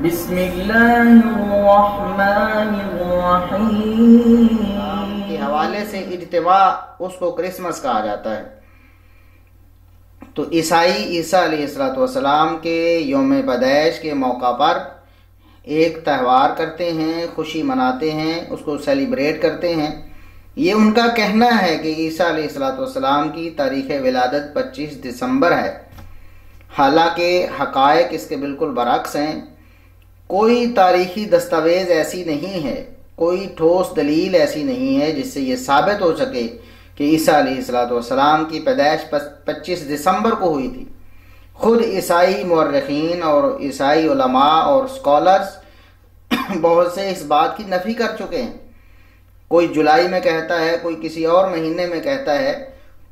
بسم اللہ الرحمن الرحیم کے حوالے سے اجتماع اس کو کرسمس کہا جاتا ہے۔ تو عیسائی عیسیٰ علیہ السلام کے یوم پیدائش کے موقع پر ایک تہوار کرتے ہیں، خوشی مناتے ہیں، اس کو سیلیبریٹ کرتے ہیں۔ یہ ان کا کہنا ہے کہ عیسیٰ علیہ السلام کی تاریخ ولادت 25 دسمبر ہے، حالانکہ حقائق اس کے بالکل برعکس ہیں۔ کوئی تاریخی دستاویز ایسی نہیں ہے، کوئی ٹھوس دلیل ایسی نہیں ہے جس سے یہ ثابت ہو سکے کہ عیسیٰ علیہ السلام کی پیدائش 25 دسمبر کو ہوئی تھی۔ خود عیسائی مورخین اور عیسائی علماء اور اسکالرز بہت سے اس بات کی نفی کر چکے ہیں۔ کوئی جولائی میں کہتا ہے، کوئی کسی اور مہینے میں کہتا ہے۔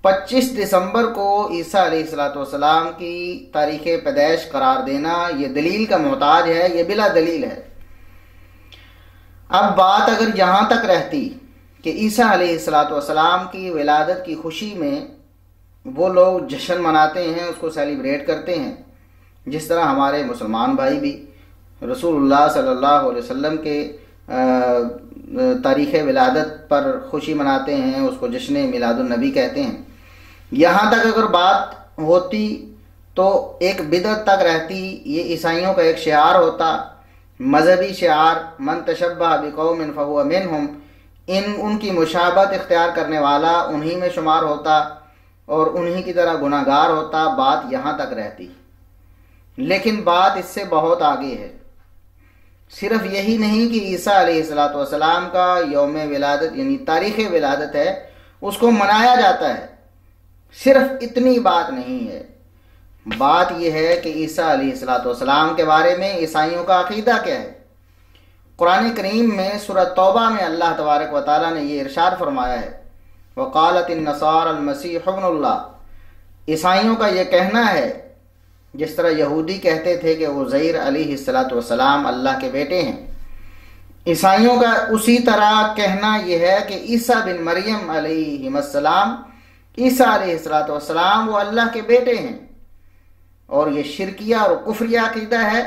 25 دسمبر کو عیسیٰ علیہ السلام کی تاریخ پیدائش قرار دینا یہ دلیل کا محتاج ہے، یہ بلا دلیل ہے۔ اب بات اگر یہاں تک رہتی کہ عیسیٰ علیہ السلام کی ولادت کی خوشی میں وہ لوگ جشن مناتے ہیں، اس کو سیلیبریٹ کرتے ہیں، جس طرح ہمارے مسلمان بھائی بھی رسول اللہ صلی اللہ علیہ وسلم کے تاریخ ولادت پر خوشی مناتے ہیں، اس کو جشن میلاد النبی کہتے ہیں۔ یہاں تک اگر بات ہوتی تو ایک بدعت تک رہتی، یہ عیسائیوں کا ایک شعار ہوتا، مذہبی شعار، من تشبہ بقوم فہو منہم، ان کی مشابہت اختیار کرنے والا انہی میں شمار ہوتا اور انہی کی طرح گناہ گار ہوتا، بات یہاں تک رہتی۔ لیکن بات اس سے بہت آگے ہے۔ صرف یہی نہیں کہ عیسیٰ علیہ السلام کا یوم ولادت یعنی تاریخ ولادت ہے، اس کو منایا جاتا ہے، صرف اتنی بات نہیں ہے۔ بات یہ ہے کہ عیسیٰ علیہ السلام کے بارے میں عیسائیوں کا عقیدہ کیا ہے۔ قرآن کریم میں سورہ توبہ میں اللہ تبارک و تعالیٰ نے یہ ارشاد فرمایا ہے، وقالت النصارى المسیح ابن اللہ۔ عیسائیوں کا یہ کہنا ہے، جس طرح یہودی کہتے تھے کہ عزیر علیہ السلام اللہ کے بیٹے ہیں، عیسائیوں کا اسی طرح کہنا یہ ہے کہ عیسیٰ بن مریم علیہ السلام، عیسیٰ علیہ السلام وہ اللہ کے بیٹے ہیں، اور یہ شرکیہ اور کفریہ عقیدہ ہے۔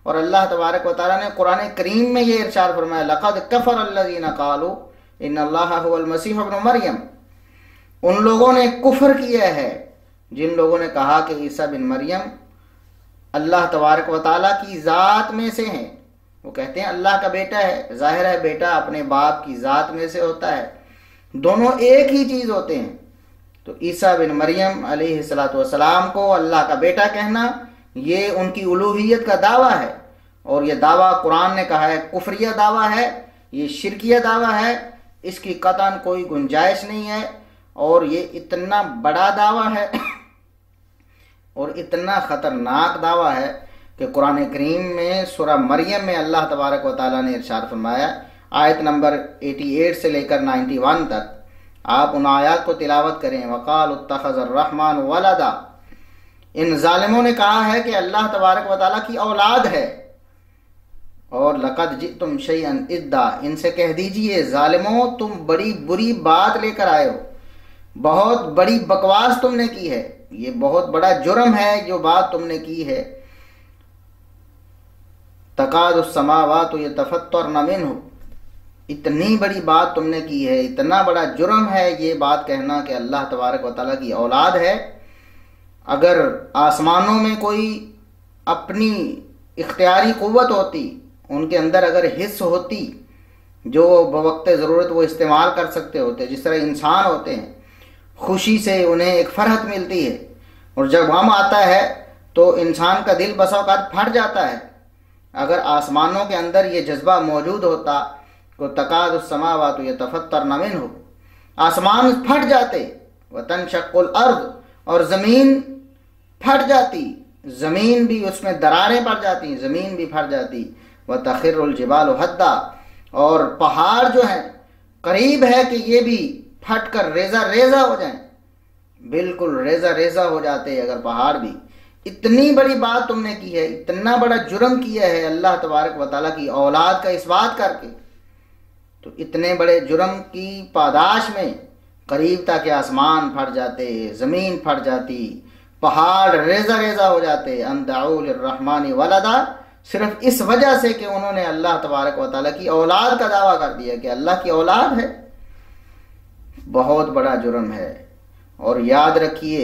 اور اللہ تبارک و تعالیٰ نے قرآن کریم میں یہ ارشاد فرمایا، لقد کفر الذین قالوا ان اللہ هو المسیح ابن مریم۔ ان لوگوں نے کفر کیا ہے جن لوگوں نے کہا کہ عیسیٰ بن مریم اللہ تبارک و تعالیٰ کی ذات میں سے ہیں۔ وہ کہتے ہیں اللہ کا بیٹا ہے، ظاہر ہے بیٹا اپنے باپ کی ذات میں سے ہوتا ہے، دونوں ایک ہی چیز ہوتے ہیں۔ تو عیسیٰ بن مریم علیہ السلام کو اللہ کا بیٹا کہنا یہ ان کی الوہیت کا دعویٰ ہے، اور یہ دعویٰ قرآن نے کہا ہے کفریہ دعویٰ ہے، یہ شرکیہ دعویٰ ہے، اس کی قطعاً کوئی گنجائش نہیں ہے۔ اور یہ اتنا بڑا دعویٰ ہے اور اتنا خطرناک دعویٰ ہے کہ قرآن کریم میں سورہ مریم میں اللہ تبارک و تعالیٰ نے ارشاد فرمایا، آیت نمبر 88 سے لے کر 91 تک، آپ ان آیات کو تلاوت کریں۔ وقالوا اتخذ الرحمن ولدا، ان ظالموں نے کہا ہے کہ اللہ تبارک و تعالیٰ کی اولاد ہے، اور لقد جئتم شیئا ادا، ان سے کہہ دیجئے ظالموں تم بڑی بری بات لے کر آئے ہو، بہت بڑی بکواس تم نے کی ہے، یہ بہت بڑا جرم ہے جو بات تم نے کی ہے۔ تکاد السماوات یتفطرن منہ، اتنی بڑی بات تم نے کی ہے، اتنا بڑا جرم ہے یہ بات کہنا کہ اللہ تبارک و تعالیٰ کی اولاد ہے۔ اگر آسمانوں میں کوئی اپنی اختیاری قوت ہوتی، ان کے اندر اگر حس ہوتی جو بوقت ضرورت وہ استعمال کر سکتے ہوتے، جس طرح انسان ہوتے ہیں، خوشی سے انہیں ایک فرحت ملتی ہے، اور جب غم آتا ہے تو انسان کا دل بسا اوقات پھٹ جاتا ہے۔ اگر آسمانوں کے اندر یہ جذبہ موجود ہوتا تو تکاد السماوات یتفطرن منہ، آسمان پھٹ جاتے، وتنشق الارض، اور زمین پھٹ جاتی، زمین بھی اس میں دراریں پڑ جاتی، زمین بھی پھٹ جاتی، وتخر الجبال ہدا، اور پہاڑ جو ہیں قریب ہے کہ یہ بھی پھٹ کر ریزہ ریزہ ہو جائیں، بالکل ریزہ ریزہ ہو جاتے اگر پہاڑ بھی۔ اتنی بڑی بات تم نے کی ہے، اتنا بڑا جرم کیا ہے اللہ تبارک و تعالیٰ کی اولاد کا اس بات کر کے، تو اتنے بڑے جرم کی پاداش میں قریب تک کہ آسمان پھٹ جاتے، زمین پھٹ جاتی، پہاڑ ریزہ ریزہ ہو جاتے، ان دعوا للرحمن ولدا، صرف اس وجہ سے کہ انہوں نے اللہ تبارک و تعالیٰ کی اولاد کا دعویٰ کر دیا کہ اللہ کی اولاد ہے، بہت بڑا جرم ہے۔ اور یاد رکھیے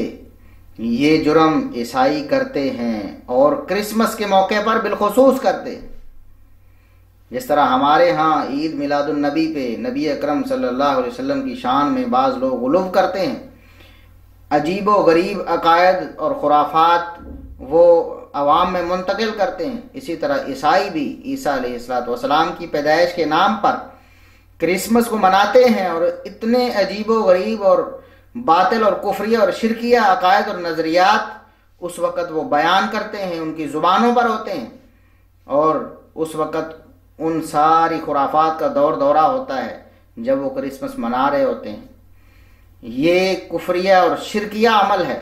یہ جرم عیسائی کرتے ہیں اور کرسمس کے موقع پر بالخصوص کرتے ہیں۔ جس طرح ہمارے ہاں عید میلاد النبی پہ نبی اکرم صلی اللہ علیہ وسلم کی شان میں بعض لوگ غلو کرتے ہیں، عجیب و غریب عقائد اور خرافات وہ عوام میں منتقل کرتے ہیں، اسی طرح عیسائی بھی عیسیٰ علیہ السلام کی پیدائش کے نام پر کرسمس کو مناتے ہیں اور اتنے عجیب و غریب اور باطل اور کفریہ اور شرکیہ عقائد اور نظریات اس وقت وہ بیان کرتے ہیں، ان کی زبانوں پر ہوتے ہیں، اور اس وقت ان ساری خرافات کا دورہ ہوتا ہے جب وہ کرسمس منا رہے ہوتے ہیں۔ یہ کفریہ اور شرکیہ عمل ہے۔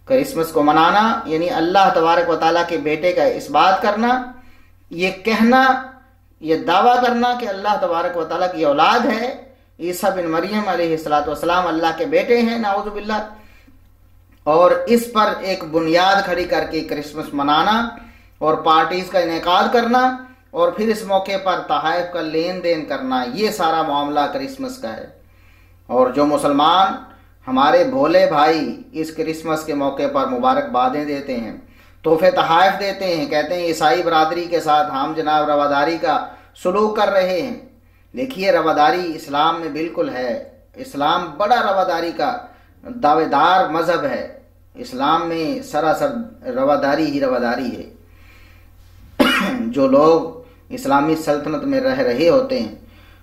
کرسمس کو منانا یعنی اللہ تبارک و تعالیٰ کے بیٹے کا اس بات کرنا، یہ کہنا، یہ دعویٰ کرنا کہ اللہ تبارک و تعالیٰ کی اولاد ہے، عیسیٰ بن مریم علیہ السلام اللہ کے بیٹے ہیں، نعوذ باللہ، اور اس پر ایک بنیاد کھڑی کر کے کرسمس منانا اور پارٹیز کا انعقاد کرنا اور پھر اس موقع پر تحائف کا لین دین کرنا، یہ سارا معاملہ کرسمس کا ہے۔ اور جو مسلمان ہمارے بھولے بھائی اس کرسمس کے موقع پر مبارکبادیں دیتے ہیں، تحفے تحائف دیتے ہیں، کہتے ہیں عیسائی برادری کے ساتھ ہم جناب رواداری کا سلوک کر رہے ہیں، دیکھیے رواداری اسلام میں بالکل ہے۔ اسلام بڑا رواداری کا دعوے دار مذہب ہے، اسلام میں سراسر رواداری ہی رواداری ہے۔ جو لوگ اسلامی سلطنت میں رہ رہے ہوتے ہیں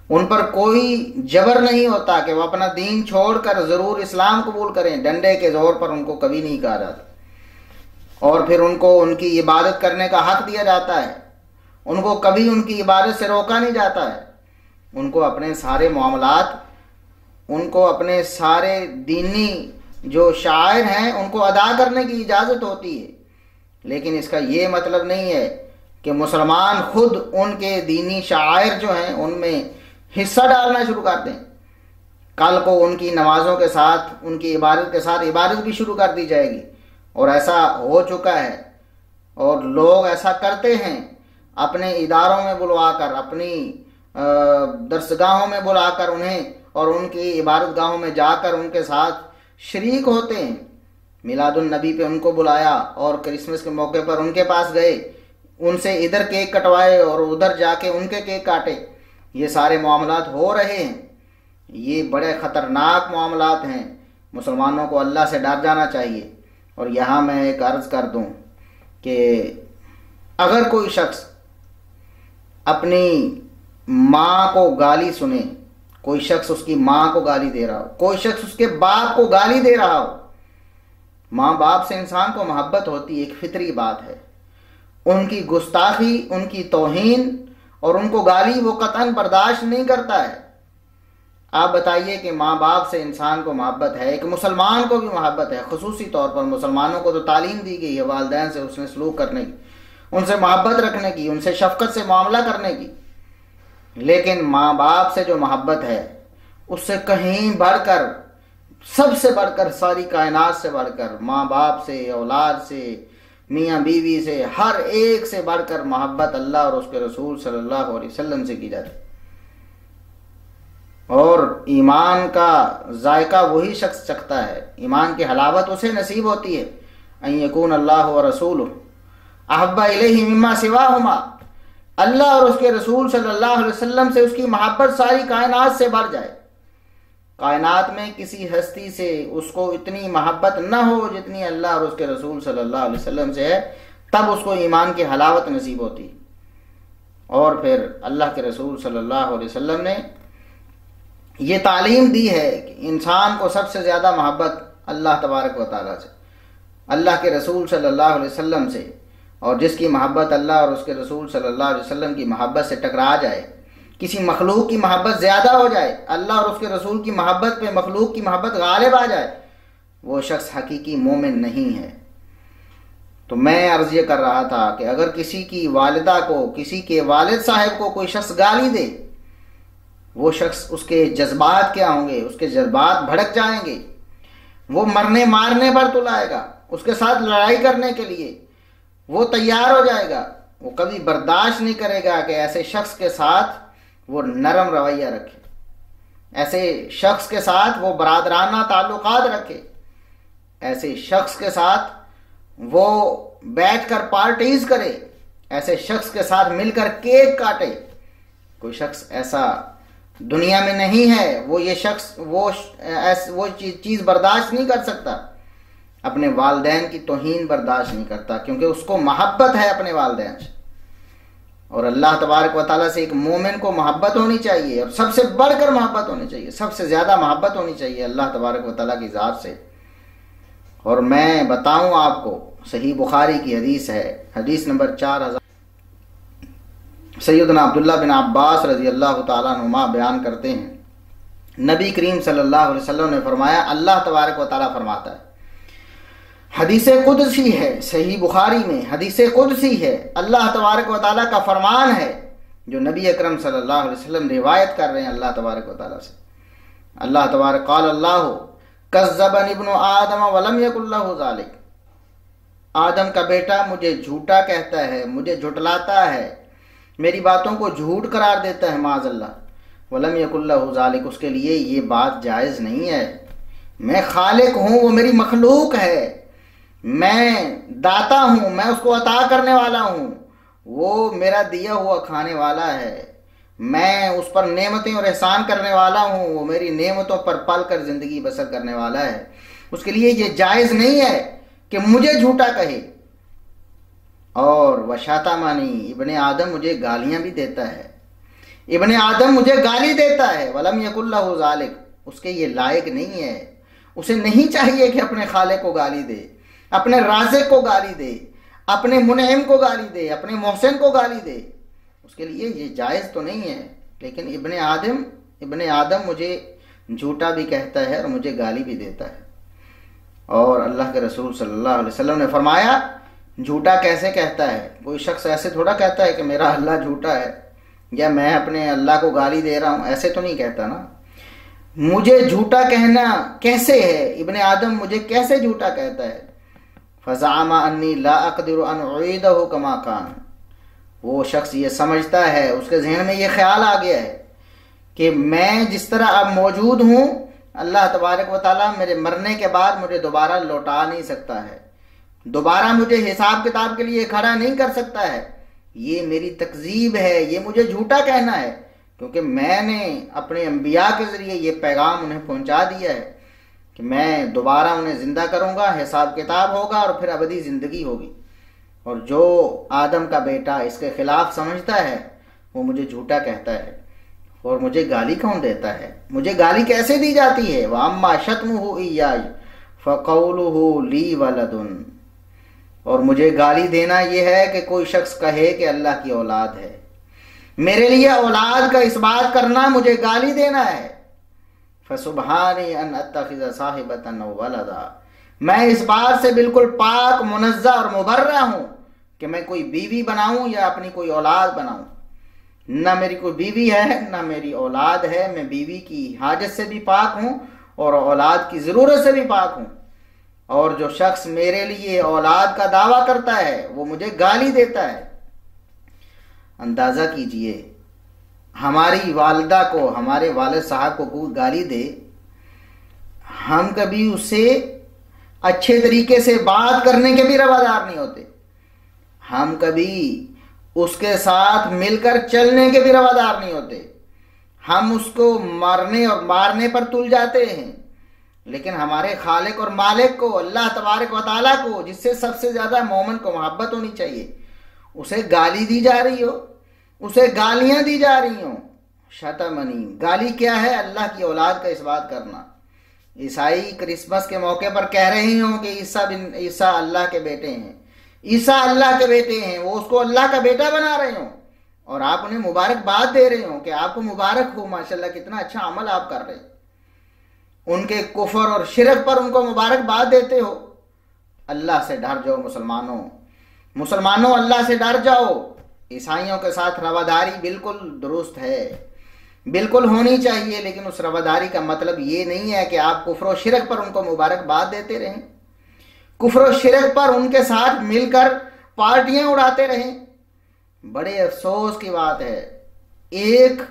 ان پر کوئی جبر نہیں ہوتا کہ وہ اپنا دین چھوڑ کر ضرور اسلام قبول کریں، ڈنڈے کے زور پر ان کو کبھی نہیں کہا جاتا، اور پھر ان کو ان کی عبادت کرنے کا حق دیا جاتا ہے، ان کو کبھی ان کی عبادت سے روکا نہیں جاتا ہے، ان کو اپنے سارے معاملات، ان کو اپنے سارے دینی جو شعائر ہیں ان کو ادا کرنے کی اجازت ہوتی ہے، لیکن اس کا یہ مطلب نہیں ہے کہ مسلمان خود ان کے دینی شعائر جو ہیں ان میں حصہ ڈالنا شروع کر دیں، کل کو ان کی نمازوں کے ساتھ، ان کی عبادت کے ساتھ عبادت بھی شروع کر دی جائے گی، اور ایسا ہو چکا ہے، اور لوگ ایسا کرتے ہیں، اپنے اداروں میں بلوا کر، اپنی درسگاہوں میں بلا کر انہیں اور ان کی عبادت گاہوں میں جا کر ان کے ساتھ شریک ہوتے ہیں، میلاد النبی پہ ان کو بلایا اور کرسمس کے موقع پر ان کے پاس گئے، ان سے ادھر کیک کٹوائے اور ادھر جا کے ان کے کیک کاٹے، یہ سارے معاملات ہو رہے ہیں، یہ بڑے خطرناک معاملات ہیں، مسلمانوں کو اللہ سے ڈر جانا چاہیے۔ اور یہاں میں ایک عرض کر دوں کہ اگر کوئی شخص اپنی ماں کو گالی سنے، کوئی شخص اس کی ماں کو گالی دے رہا ہو، کوئی شخص اس کے باپ کو گالی دے رہا ہو، ماں باپ سے انسان کو محبت ہوتی ہے، ایک فطری بات ہے، ان کی گستاخی، ان کی توہین اور ان کو گالی وہ قطعاً برداشت نہیں کرتا ہے۔ آپ بتائیے کہ ماں باپ سے انسان کو محبت ہے، ایک مسلمان کو بھی محبت ہے، خصوصی طور پر مسلمانوں کو تو تعلیم دی گئی ہے والدین سے اس نے سلوک کرنے کی، ان سے محبت رکھنے کی، ان سے شفقت سے معاملہ کرنے کی، لیکن ماں باپ سے جو محبت ہے اس سے کہیں بڑھ کر، سب سے بڑھ کر، ساری کائنات سے بڑھ کر، ماں باپ سے، اولاد سے، میاں بیوی سے، ہر ایک سے بڑھ کر محبت اللہ اور اس کے رسول صلی اللہ علیہ وسلم سے کی جاتی ہے۔ اور ایمان کا ذائقہ وہی شخص چکھتا ہے، ایمان کی حلاوت اسے نصیب ہوتی ہے، ان یکون اللہ ورسولہ احب الیہ مما سواہما، اللہ اور اس کے رسول صلی اللہ علیہ وسلم سے اس کی محبت ساری کائنات سے بڑھ جائے، کائنات میں کسی ہستی سے اس کو اتنی محبت نہ ہو جتنی اللہ اور اس کے رسول صلی اللہ علیہ وسلم سے ہے، تب اس کو ایمان کی حلاوت نصیب ہوتی۔ اور پھر اللہ کے رسول صلی اللہ علیہ وسلم نے یہ تعلیم دی ہے کہ انسان کو سب سے زیادہ محبت اللہ تبارک و تعالیٰ سے، اللہ کے رسول صلی اللہ علیہ وسلم سے، اور جس کی محبت اللہ اور اس کے رسول صلی اللہ علیہ وسلم کی محبت سے ٹکرا جائے، کسی مخلوق کی محبت زیادہ ہو جائے، اللہ اور اس کے رسول کی محبت پہ مخلوق کی محبت غالب آ جائے، وہ شخص حقیقی مومن نہیں ہے۔ تو میں عرض یہ کر رہا تھا کہ اگر کسی کی والدہ کو، کسی کے والد صاحب کو کوئی شخص گالی دے، وہ شخص، اس کے جذبات کیا ہوں گے؟ اس کے جذبات بھڑک جائیں گے، وہ مرنے مارنے پر تلائے گا، اس کے ساتھ لڑائی کرنے کے لیے وہ تیار ہو جائے گا، وہ کبھی برداشت نہیں کرے گا کہ ایسے شخص کے ساتھ وہ نرم رویہ رکھے، ایسے شخص کے ساتھ وہ برادرانہ تعلقات رکھے، ایسے شخص کے ساتھ وہ بیٹھ کر پارٹیز کرے، ایسے شخص کے ساتھ مل کر کیک کاٹے۔ کوئی شخص ایسا دنیا میں نہیں ہے، وہ یہ شخص وہ چیز برداشت نہیں کر سکتا، اپنے والدین کی توہین برداشت نہیں کرتا، کیونکہ اس کو محبت ہے اپنے والدین سے۔ اور اللہ تبارک و تعالیٰ سے ایک مومن کو محبت ہونی چاہیے، اور سب سے بڑھ کر محبت ہونی چاہیے، سب سے زیادہ محبت ہونی چاہیے اللہ تبارک و تعالیٰ کی ذات سے۔ اور میں بتاؤں آپ کو، صحیح بخاری کی حدیث ہے، حدیث نمبر 4000، سیدنا عبداللہ بن عباس رضی اللہ تعالیٰ عنہما بیان کرتے ہیں، نبی کریم صلی اللہ علیہ وسلم نے فرمایا، اللہ تبارک و تعالیٰ فرماتا ہے، حدیث قدسی ہے، صحیح بخاری میں حدیث قدسی ہے، اللہ تبارک و تعالیٰ کا فرمان ہے جو نبی اکرم صلی اللہ علیہ وسلم روایت کر رہے ہیں اللہ تبارک و تعالیٰ سے۔ اللہ تبارک قال اللہ کذبنی ابن آدم ولم یکن لہ ذالک، آدم کا بیٹا مجھے جھوٹا کہتا ہے، مجھے جھٹلاتا ہے، میری باتوں کو جھوٹ قرار دیتا ہے، معاذ اللہ، ولم یکن لہ ذالک، اس کے لیے یہ بات جائز نہیں ہے۔ میں خالق ہوں، وہ میری مخلوق ہے، میں داتا ہوں، میں اس کو عطا کرنے والا ہوں، وہ میرا دیا ہوا کھانے والا ہے، میں اس پر نعمتیں اور احسان کرنے والا ہوں، وہ میری نعمتوں پر پل کر زندگی بسر کرنے والا ہے، اس کے لیے یہ جائز نہیں ہے کہ مجھے جھوٹا کہے۔ اور وشاتمانی، ابن آدم مجھے گالیاں بھی دیتا ہے، ابن آدم مجھے گالی دیتا ہے، ولم یکن لہ ذالک، اس کے یہ لائق نہیں ہے، اسے نہیں چاہیے کہ اپنے خالق کو گالی دے، اپنے رازق کو گالی دے، اپنے منعم کو گالی دے، اپنے محسن کو گالی دے، اس کے لیے یہ جائز تو نہیں ہے۔ لیکن ابن آدم مجھے جھوٹا بھی کہتا ہے اور مجھے گالی بھی دیتا ہے۔ اور اللہ کے رسول صلی اللہ علیہ وسلم نے فرمایا، جھوٹا کیسے کہتا ہے؟ کوئی شخص ایسے تھوڑا کہتا ہے کہ میرا اللہ جھوٹا ہے یا میں اپنے اللہ کو گالی دے رہا ہوں، ایسے تو نہیں کہتا نا۔ مجھے جھوٹا کہنا کیسے ہے؟ ابن آدم مجھے کیسے جھوٹا کہتا ہے؟ فزعم انی لا اقدر ان اعیدہ کما کان، وہ شخص یہ سمجھتا ہے، اس کے ذہن میں یہ خیال آ گیا ہے کہ میں جس طرح اب موجود ہوں، اللہ تبارک و تعالیٰ میرے مرنے کے بعد مجھے دوبارہ لوٹا نہیں سکتا ہے، دوبارہ مجھے حساب کتاب کے لیے کھڑا نہیں کر سکتا ہے۔ یہ میری تکذیب ہے، یہ مجھے جھوٹا کہنا ہے، کیونکہ میں نے اپنے انبیاء کے ذریعے یہ پیغام انہیں پہنچا دیا ہے کہ میں دوبارہ انہیں زندہ کروں گا، حساب کتاب ہوگا اور پھر ابدی زندگی ہوگی۔ اور جو آدم کا بیٹا اس کے خلاف سمجھتا ہے وہ مجھے جھوٹا کہتا ہے۔ اور مجھے گالی کون دیتا ہے؟ مجھے گالی کیسے دی جاتی ہے؟ وَأَمَّا شَتْمُهُ إِيَّايَ فَقَوْلُهُ لِي وَلَدٌ، اور مجھے گالی دینا یہ ہے کہ کوئی شخص کہے کہ اللہ کی اولاد ہے، میرے لیے اولاد کا اس بات کرنا مجھے گالی دینا ہے۔ فَسُبْحَانِي أَنْ أَتَّخِذَ صَاحِبَةً أَوْ وَلَدًا، میں اس بات سے بالکل پاک، منزہ اور مبرہ ہوں کہ میں کوئی بیوی بناؤں یا اپنی کوئی اولاد بناؤں۔ نہ میری کوئی بیوی ہے نہ میری اولاد ہے، میں بیوی کی حاجت سے بھی پاک ہوں اور اولاد کی ضرورت سے بھی پاک ہوں۔ اور جو شخص میرے لیے اولاد کا دعویٰ کرتا ہے وہ مجھے گالی دیتا ہے۔ اندازہ کیجئے، ہماری والدہ کو، ہمارے والد صاحب کو کوئی گالی دے، ہم کبھی اس سے اچھے طریقے سے بات کرنے کے بھی روادار نہیں ہوتے، ہم کبھی اس کے ساتھ مل کر چلنے کے بھی روادار نہیں ہوتے، ہم اس کو مارنے اور مارنے پر تل جاتے ہیں۔ لیکن ہمارے خالق اور مالک کو، اللہ تبارک و تعالیٰ کو، جس سے سب سے زیادہ مومن کو محبت ہونی چاہیے، اسے گالی دی جا رہی ہو، اسے گالیاں دی جا رہی ہوں۔ شتمنی، گالی کیا ہے؟ اللہ کی اولاد کا اس بات کرنا۔ عیسائی کرسمس کے موقع پر کہہ رہے ہوں کہ عیسیٰ اللہ کے بیٹے ہیں، عیسیٰ اللہ کے بیٹے ہیں، وہ اس کو اللہ کا بیٹا بنا رہے ہوں، اور آپ انہیں مبارکباد دے رہے ہوں کہ آپ کو مبارک ہو، ماشاءاللہ کتنا اچھا عمل آپ کر رہے ہیں۔ ان کے کفر اور شرک پر ان کو مبارکباد دیتے ہو۔ اللہ سے ڈر جاؤ مسلمانوں، اللہ سے ڈر جاؤ۔ عیسائیوں کے ساتھ رواداری بالکل درست ہے، بالکل ہونی چاہیے، لیکن اس رواداری کا مطلب یہ نہیں ہے کہ آپ کفر و شرک پر ان کو مبارکباد دیتے رہیں، کفر و شرک پر ان کے ساتھ مل کر پارٹیاں اڑاتے رہیں، بڑے افسوس کی بات ہے، ایک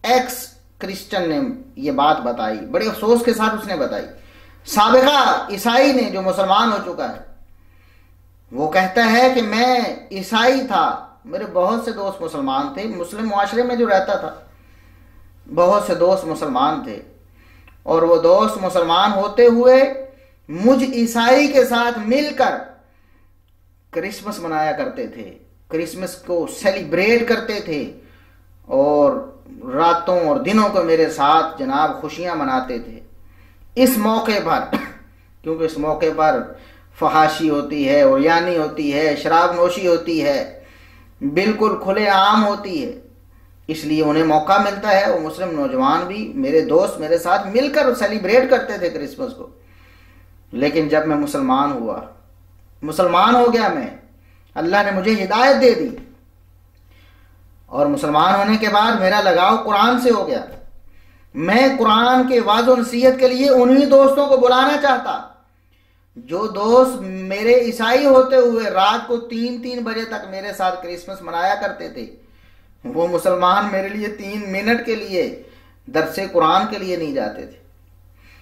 ایکس کرسچن نے یہ بات بتائی، بڑے افسوس کے ساتھ اس نے بتائی، سابقہ عیسائی نے جو مسلمان ہو چکا ہے، وہ کہتا ہے کہ میں عیسائی تھا، میرے بہت سے دوست مسلمان تھے، مسلم معاشرے میں جو رہتا تھا بہت سے دوست مسلمان تھے، اور وہ دوست مسلمان ہوتے ہوئے مجھ عیسائی کے ساتھ مل کر کرسمس منایا کرتے تھے، کرسمس کو سیلیبریٹ کرتے تھے، اور راتوں اور دنوں کو میرے ساتھ جناب خوشیاں مناتے تھے۔ اس موقع پر کیونکہ اس موقع پر فحاشی ہوتی ہے، عریانی ہوتی ہے، شراب نوشی ہوتی ہے، بالکل کھلے عام ہوتی ہے، اس لیے انہیں موقع ملتا ہے، وہ مسلم نوجوان بھی، میرے دوست میرے ساتھ مل کر سیلیبریٹ کرتے تھے کرسمس کو۔ لیکن جب میں مسلمان ہو گیا، میں اللہ نے مجھے ہدایت دے دی، اور مسلمان ہونے کے بعد میرا لگاؤ قرآن سے ہو گیا، میں قرآن کے وعظ و نصیحت کے لیے انہی دوستوں کو بلانا چاہتا جو دوست میرے عیسائی ہوتے ہوئے رات کو 3 بجے تک میرے ساتھ کرسمس منایا کرتے تھے۔ وہ مسلمان میرے لیے 3 منٹ کے لیے درس قرآن کے لیے نہیں جاتے تھے،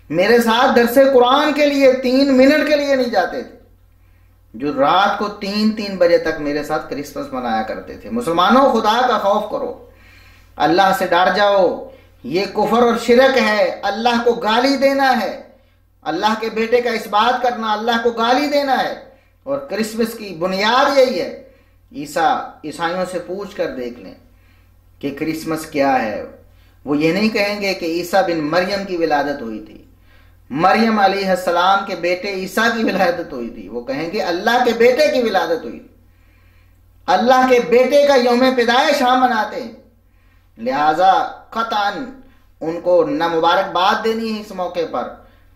میرے ساتھ درس قرآن کے لیے 3 منٹ کے لیے نہیں جاتے تھے، جو رات کو 3 بجے تک میرے ساتھ کرسمس منایا کرتے تھے۔ مسلمانوں، خدا کا خوف کرو، اللہ سے ڈر جاؤ، یہ کفر اور شرک ہے، اللہ کو گالی دینا ہے، اللہ کے بیٹے کا اس بات کرنا، اللہ کو گالی دینا ہے، اور کرسمس کی بنیاد یہی ہے۔ عیسائیوں سے پوچھ کر دیکھ لیں کہ کرسمس کیا ہے، وہ یہ نہیں کہیں گے کہ عیسیٰ بن مریم کی ولادت ہوئی تھی، مریم علیہ السلام کے بیٹے عیسیٰ کی ولادت ہوئی تھی، وہ کہیں گے اللہ کے بیٹے کی ولادت ہوئی تھی، اللہ کے بیٹے کا یوم پیدائش ہم مناتے ہیں، لہذا قطعاً ان کو نہ مبارکباد دینی ہے اس موقع پر،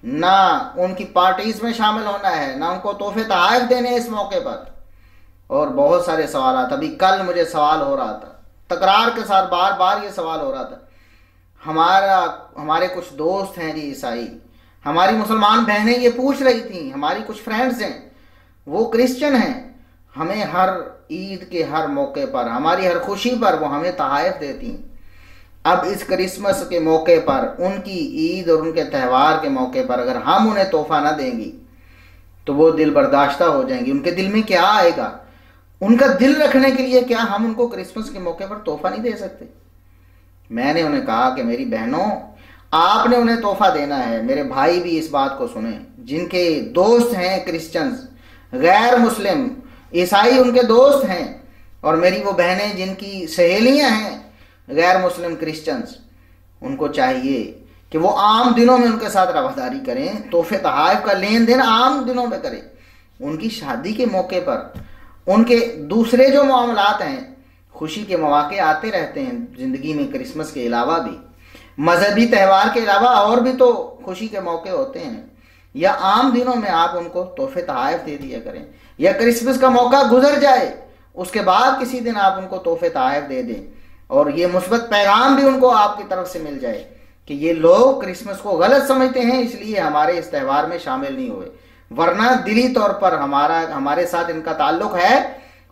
نہ ان کی پارٹیز میں شامل ہونا ہے، نہ ان کو تحفے تحائف دینے ہیں اس موقع پر۔ اور بہت سارے سوالات، ابھی کل مجھے سوال ہو رہا تھا، تکرار کے ساتھ بار بار یہ سوال ہو رہا تھا، ہمارے کچھ دوست ہیں جی عیسائی، ہماری مسلمان بہنیں یہ پوچھ رہی تھیں، ہماری کچھ فرینڈز ہیں وہ کرسچن ہیں، ہمیں ہر عید کے ہر موقع پر، ہماری ہر خوشی پر وہ ہمیں تحائف دیتی ہیں، اب اس کرسمس کے موقع پر، ان کی عید اور ان کے تہوار کے موقع پر اگر ہم انہیں تحفہ نہ دیں گی تو وہ دل برداشتہ ہو جائیں گی، ان کے دل میں کیا آئے گا، ان کا دل رکھنے کے لیے کیا ہم ان کو کرسمس کے موقع پر تحفہ نہیں دے سکتے؟ میں نے انہیں کہا کہ میری بہنوں، آپ نے انہیں تحفہ دینا ہے، میرے بھائی بھی اس بات کو سنیں، جن کے دوست ہیں کرسچنز، غیر مسلم عیسائی ان کے دوست ہیں، اور میری وہ بہنیں جن کی سہیلیاں ہیں غیر مسلم کرسچنز، ان کو چاہیے کہ وہ عام دنوں میں ان کے ساتھ رواداری کریں، تحفے تحائف کا لین دین عام دنوں میں کریں، ان کی شادی کے موقع پر، ان کے دوسرے جو معاملات ہیں، خوشی کے مواقع آتے رہتے ہیں زندگی میں، کرسمس کے علاوہ بھی، مذہبی تہوار کے علاوہ اور بھی تو خوشی کے موقع ہوتے ہیں، یا عام دنوں میں آپ ان کو تحفے تحائف دے دیا کریں، یا کرسمس کا موقع گزر جائے اس کے بعد کسی دن آپ ان کو تحفے تحائف دے دیں، اور یہ مثبت پیغام بھی ان کو آپ کی طرف سے مل جائے کہ یہ لوگ کرسمس کو غلط سمجھتے ہیں، اس لیے ہمارے اس تہوار میں شامل نہیں ہوئے، ورنہ دلی طور پر ہمارے ساتھ ان کا تعلق ہے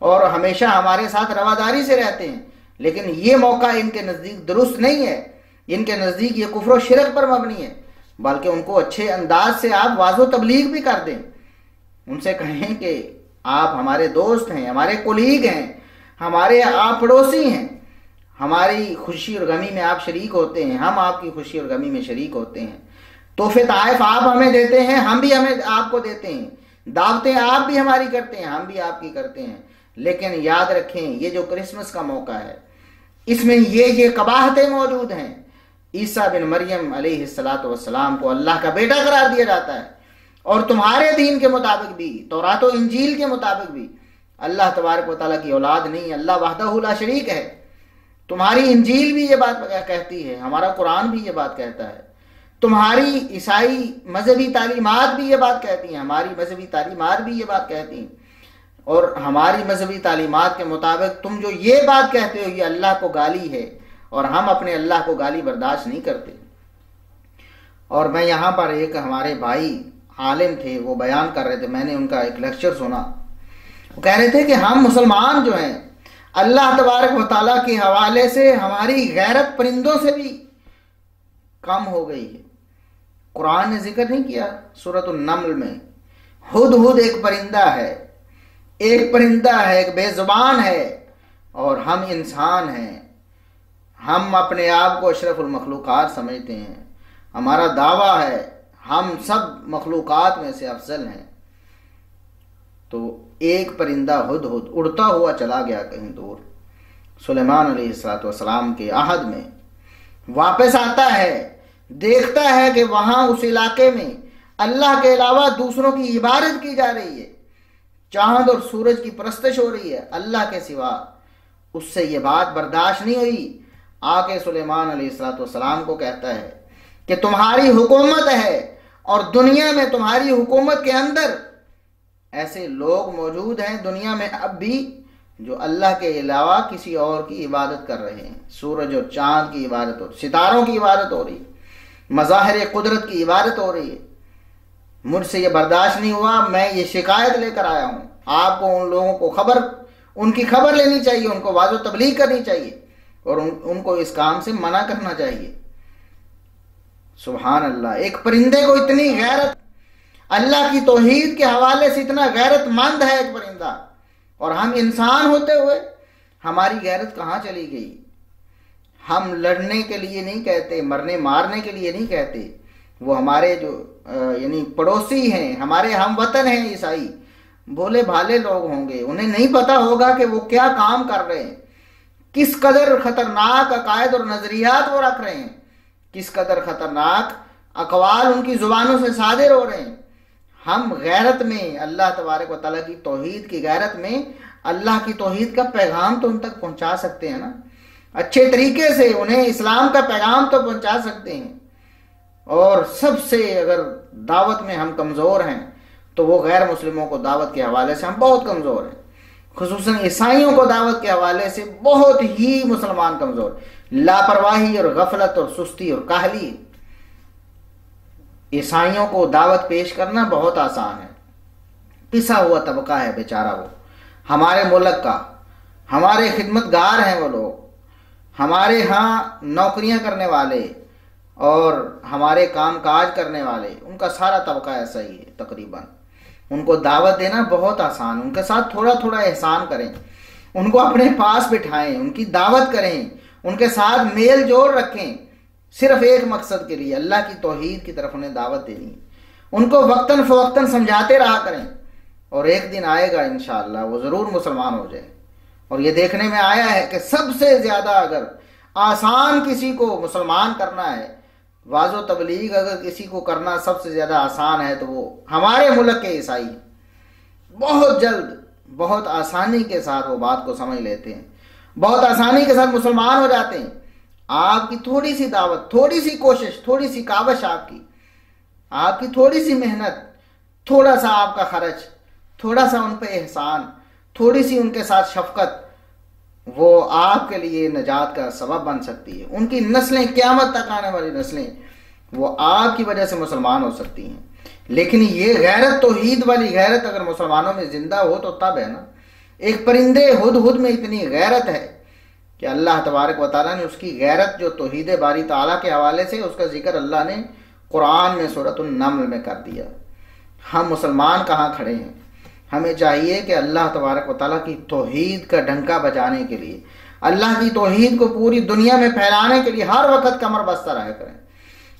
اور ہمیشہ ہمارے ساتھ رواداری سے رہتے ہیں، لیکن یہ موقع ان کے نزدیک درست نہیں ہے، ان کے نزدیک یہ کفر و شرک پر مبنی ہے، بلکہ ان کو اچھے انداز سے آپ واضح و تبلیغ بھی کر دیں، ان سے کہیں کہ آپ ہمارے دوست ہیں، ہمارے کولیگ ہیں، ہمارے آپ پڑوسی ہیں، ہماری خوشی اور غمی میں آپ شریک ہوتے ہیں، ہم آپ کی خوشی اور غمی میں شریک ہوتے ہیں، تحفے تحائف آپ ہمیں دیتے ہیں، ہم بھی آپ کو دیتے ہیں، دعوتیں آپ بھی ہماری کرتے ہیں، ہم بھی آپ کی کرتے ہیں، لیکن یاد رکھیں یہ جو کرسمس کا موقع ہے اس میں یہ قباحتیں موجود ہیں، عیسیٰ بن مریم علیہ السلام کو اللہ کا بیٹا قرار دیا جاتا ہے، اور تمہارے دین کے مطابق بھی، تورات و انجیل کے مطابق بھی اللہ تبارک و تعالیٰ کی اولاد نہیں، اللہ وحدہ لا شریک ہے، تمہاری انجیل بھی یہ بات کہتی ہے، ہمارا قرآن بھی یہ بات کہتا ہے، تمہاری عیسائی مذہبی تعلیمات بھی یہ بات کہتی ہیں، ہماری مذہبی تعلیمات بھی یہ بات کہتی ہیں، اور ہماری مذہبی تعلیمات کے مطابق تم جو یہ بات کہتے ہو یہ اللہ کو گالی ہے، اور ہم اپنے اللہ کو گالی برداشت نہیں کرتے۔ اور میں یہاں پر ایک ہمارے بھائی عالم تھے، وہ بیان کر رہے تھے، میں نے ان کا ایک لیکچر سنا، وہ کہہ رہے تھے کہ ہم مسلمان جو ہیں اللہ تبارک و تعالیٰ کے حوالے سے ہماری غیرت پرندوں سے بھی کم ہو گئی ہے۔ قرآن نے ذکر نہیں کیا سورۃ النمل میں، ہدہد ایک پرندہ ہے، ایک بے زبان ہے، اور ہم انسان ہیں، ہم اپنے آپ کو اشرف المخلوقات سمجھتے ہیں، ہمارا دعویٰ ہے ہم سب مخلوقات میں سے افضل ہیں۔ تو ایک پرندہ ہدہد اڑتا ہوا چلا گیا کہیں دور، سلیمان علیہ السلام کے عہد میں، واپس آتا ہے، دیکھتا ہے کہ وہاں اس علاقے میں اللہ کے علاوہ دوسروں کی عبادت کی جا رہی ہے، چاند اور سورج کی پرستش ہو رہی ہے اللہ کے سوا۔ اس سے یہ بات برداشت نہیں ہوئی، آ کے سلیمان علیہ السلام کو کہتا ہے کہ تمہاری حکومت ہے اور دنیا میں تمہاری حکومت کے اندر ایسے لوگ موجود ہیں دنیا میں اب بھی جو اللہ کے علاوہ کسی اور کی عبادت کر رہے ہیں، سورج اور چاند کی عبادت ہو، ستاروں کی عبادت ہو رہی ہے، مظاہر قدرت کی عبادت ہو رہی ہے۔ مجھ سے یہ برداشت نہیں ہوا، میں یہ شکایت لے کر آیا ہوں۔ آپ کو ان لوگوں کو ان کی خبر لینی چاہیے، ان کو واضح تبلیغ کرنی چاہیے اور ان کو اس کام سے منع کرنا چاہیے۔ سبحان اللہ، ایک پرندے کو اتنی غیرت، اللہ کی توحید کے حوالے سے اتنا غیرت مند ہے ایک پرندہ، اور ہم انسان ہوتے ہوئے ہماری غیرت کہاں چلی گئی؟ ہم لڑنے کے لیے نہیں کہتے، مرنے مارنے کے لیے نہیں کہتے، وہ ہمارے جو یعنی پڑوسی ہیں، ہمارے ہم وطن ہیں عیسائی، بھولے بھالے لوگ ہوں گے، انہیں نہیں پتا ہوگا کہ وہ کیا کام کر رہے ہیں، کس قدر خطرناک عقائد اور نظریات وہ رکھ رہے ہیں، کس قدر خطرناک اقوال ان کی زبانوں سے صادر ہو رہے ہیں۔ ہم غیرت میں اللہ تبارک و تعالیٰ کی توحید کی غیرت میں اللہ کی توحید کا پیغام تو ان تک پہنچا سکتے ہیں نا، اچھے طریقے سے انہیں اسلام کا پیغام تو پہنچا سکتے ہیں۔ اور سب سے اگر دعوت میں ہم کمزور ہیں تو وہ غیر مسلموں کو دعوت کے حوالے سے ہم بہت کمزور ہیں، خصوصاً عیسائیوں کو دعوت کے حوالے سے بہت ہی مسلمان کمزور، لاپرواہی اور غفلت اور سستی اور کاہلی۔ عیسائیوں کو دعوت پیش کرنا بہت آسان ہے، پسا ہوا طبقہ ہے بیچارہ وہ، ہمارے ملک کا، ہمارے خدمتگار ہیں وہ لوگ، ہمارے ہاں نوکریاں کرنے والے اور ہمارے کام کاج کرنے والے، ان کا سارا طبقہ ایسا ہی ہے تقریباً۔ ان کو دعوت دینا بہت آسان، ان کے ساتھ تھوڑا تھوڑا احسان کریں، ان کو اپنے پاس بٹھائیں، ان کی دعوت کریں، ان کے ساتھ میل جوڑ رکھیں، صرف ایک مقصد کے لیے، اللہ کی توحید کی طرف انہیں دعوت دینی ہے۔ ان کو وقتاً فوقتاً سمجھاتے رہا کریں، اور ایک دن آئے گا انشاءاللہ وہ ضرور مسلمان ہو جائے۔ اور یہ دیکھنے میں آیا ہے کہ سب سے زیادہ اگر آسان کسی کو مسلمان کرنا ہے، واضح و تبلیغ اگر کسی کو کرنا سب سے زیادہ آسان ہے تو وہ ہمارے ملک کے عیسائی ہیں۔ بہت جلد، بہت آسانی کے ساتھ وہ بات کو سمجھ لیتے ہیں، بہت آسانی کے ساتھ مسلمان ہو جاتے ہیں۔ آپ کی تھوڑی سی دعوت، تھوڑی سی کوشش، تھوڑی سی کاوش، آپ کی تھوڑی سی محنت، تھوڑا سا آپ کا خرچ، تھوڑا سا ان پہ احسان، تھوڑی سی ان کے ساتھ شفقت، وہ آپ کے لیے نجات کا سبب بن سکتی ہے۔ ان کی نسلیں، قیامت تک آنے والی نسلیں، وہ آپ کی وجہ سے مسلمان ہو سکتی ہیں۔ لیکن یہ غیرت، توحید والی غیرت اگر مسلمانوں میں زندہ ہو تو تب ہے نا۔ ایک پرندے ہدہد میں اتنی غیرت ہے کہ اللہ تبارک و تعالیٰ نے اس کی غیرت جو توحید باری تعالیٰ کے حوالے سے، اس کا ذکر اللہ نے قرآن میں سورۃ النمل میں کر دیا۔ ہم مسلمان کہاں کھڑے ہیں؟ ہمیں چاہیے کہ اللہ تبارک و تعالیٰ کی توحید کا ڈنکا بجانے کے لیے، اللہ کی توحید کو پوری دنیا میں پھیلانے کے لیے ہر وقت کمر بستہ رہا کریں۔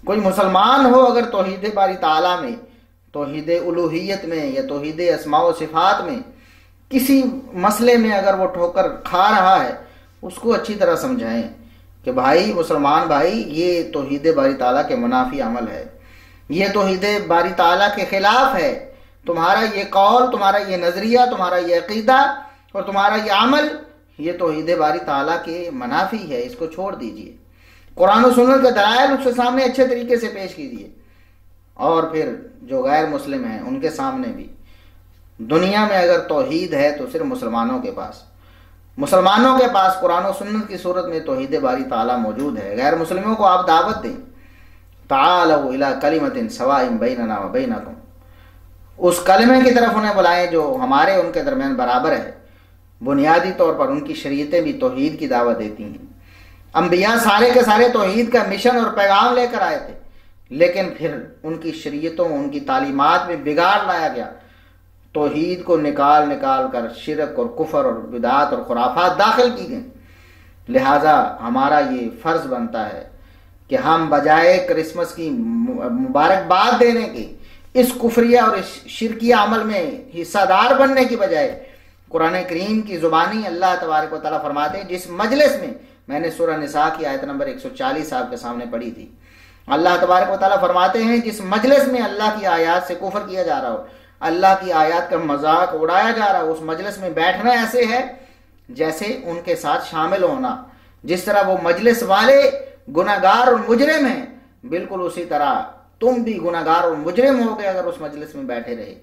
کوئی مسلمان ہو اگر توحید باری تعالیٰ میں، توحید الوہیت میں یا توحید اسماء و صفات میں کسی مسئلے میں اگر وہ ٹھوکر کھا رہا ہے، اس کو اچھی طرح سمجھائیں کہ بھائی، مسلمان بھائی، یہ توحید باری تعالیٰ کے منافی عمل ہے، یہ توحید باری تعالیٰ کے خلاف ہے، تمہارا یہ قول، تمہارا یہ نظریہ، تمہارا یہ عقیدہ اور تمہارا یہ عمل، یہ توحید باری تعالیٰ کے منافی ہے، اس کو چھوڑ دیجئے۔ قرآن و سنت کے دلائل اس کے سامنے اچھے طریقے سے پیش کیجئے، اور پھر جو غیر مسلم ہیں ان کے سامنے بھی۔ دنیا میں اگر توحید ہے تو صرف مسلمانوں کے پاس قرآن و سنت کی صورت میں توحید باری تعالیٰ موجود ہے۔ غیر مسلموں کو آپ دعوت دیں، تعالوا الی کلمۃ سواء بیننا و بینکم، اس کلمے کی طرف انہیں بلائیں جو ہمارے ان کے درمیان برابر ہے، بنیادی طور پر ان کی شریعتیں بھی توحید کی دعوت دیتی ہیں۔ انبیاء سارے کے سارے توحید کا مشن اور پیغام لے کر آئے تھے، لیکن پھر ان کی شریعتوں، ان کی تعلیمات میں بگاڑ لایا گیا، توحید کو نکال کر شرک اور کفر اور بدعات اور خرافات داخل کی گئیں۔ لہٰذا ہمارا یہ فرض بنتا ہے کہ ہم بجائے کرسمس کی مبارکباد دینے کے، اس کفریہ اور اس شرکیہ عمل میں حصہ دار بننے کی بجائے قرآن کریم کی زبانی اللہ تبارک و تعالیٰ فرماتے ہیں، جس مجلس میں نے سورہ نساء کی آیت نمبر 140 آپ کے سامنے پڑھی تھی، اللہ تبارک و تعالیٰ فرماتے ہیں جس مجلس میں اللہ کی آیات سے کفر کیا جا رہا ہو، اللہ کی آیات کا مذاق اڑایا جا رہا ہو، اس مجلس میں بیٹھنا ایسے ہے جیسے ان کے ساتھ شامل ہونا، جس طرح وہ مجلس والے گناہگار اور مجرم ہیں، بالکل اسی طرح تم بھی گناہگار اور مجرم ہو گئے اگر اس مجلس میں بیٹھے رہے۔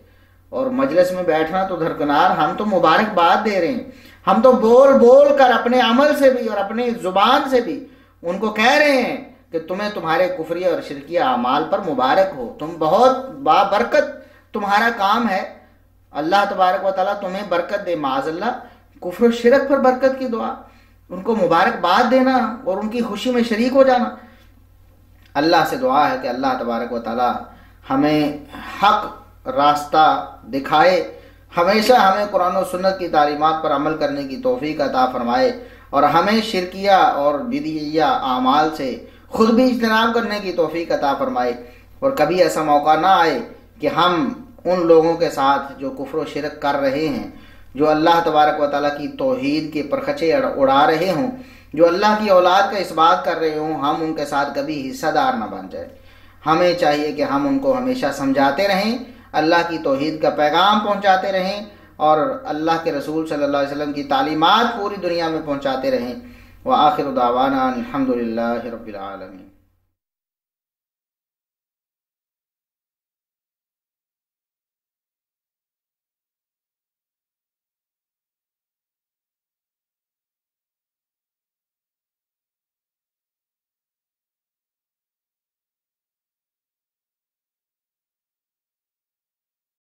اور مجلس میں بیٹھنا تو درکنار، ہم تو مبارکباد دے رہے ہیں، ہم تو بول کر اپنے عمل سے بھی اور اپنی زبان سے بھی ان کو کہہ رہے ہیں کہ تمہیں تمہارے کفریہ اور شرکیہ اعمال پر مبارک ہو، تم بہت بابرکت تمہارا کام ہے، اللہ تبارک و تعالیٰ تمہیں برکت دے۔ معاذ اللہ کفر و شرک پر برکت کی دعا، ان کو مبارکباد دینا اور ان کی خوشی میں شریک ہو جانا۔ اللہ سے دعا ہے کہ اللہ تبارک و تعالیٰ ہمیں حق راستہ دکھائے، ہمیشہ ہمیں قرآن و سنت کی تعلیمات پر عمل کرنے کی توفیق عطا فرمائے، اور ہمیں شرکیہ اور بدعیہ اعمال سے خود بھی اجتناب کرنے کی توفیق عطا فرمائے، اور کبھی ایسا موقع نہ آئے کہ ہم ان لوگوں کے ساتھ جو کفر و شرک کر رہے ہیں، جو اللہ تبارک و تعالیٰ کی توحید کے پرخچے اڑا رہے ہوں، جو اللہ کی اولاد کا اس بات کر رہے ہوں، ہم ان کے ساتھ کبھی حصہ دار نہ بن جائے۔ ہمیں چاہیے کہ ہم ان کو ہمیشہ سمجھاتے رہیں، اللہ کی توحید کا پیغام پہنچاتے رہیں، اور اللہ کے رسول صلی اللہ علیہ وسلم کی تعلیمات پوری دنیا میں پہنچاتے رہیں۔ وآخر دعوانا الحمدللہ رب العالمین۔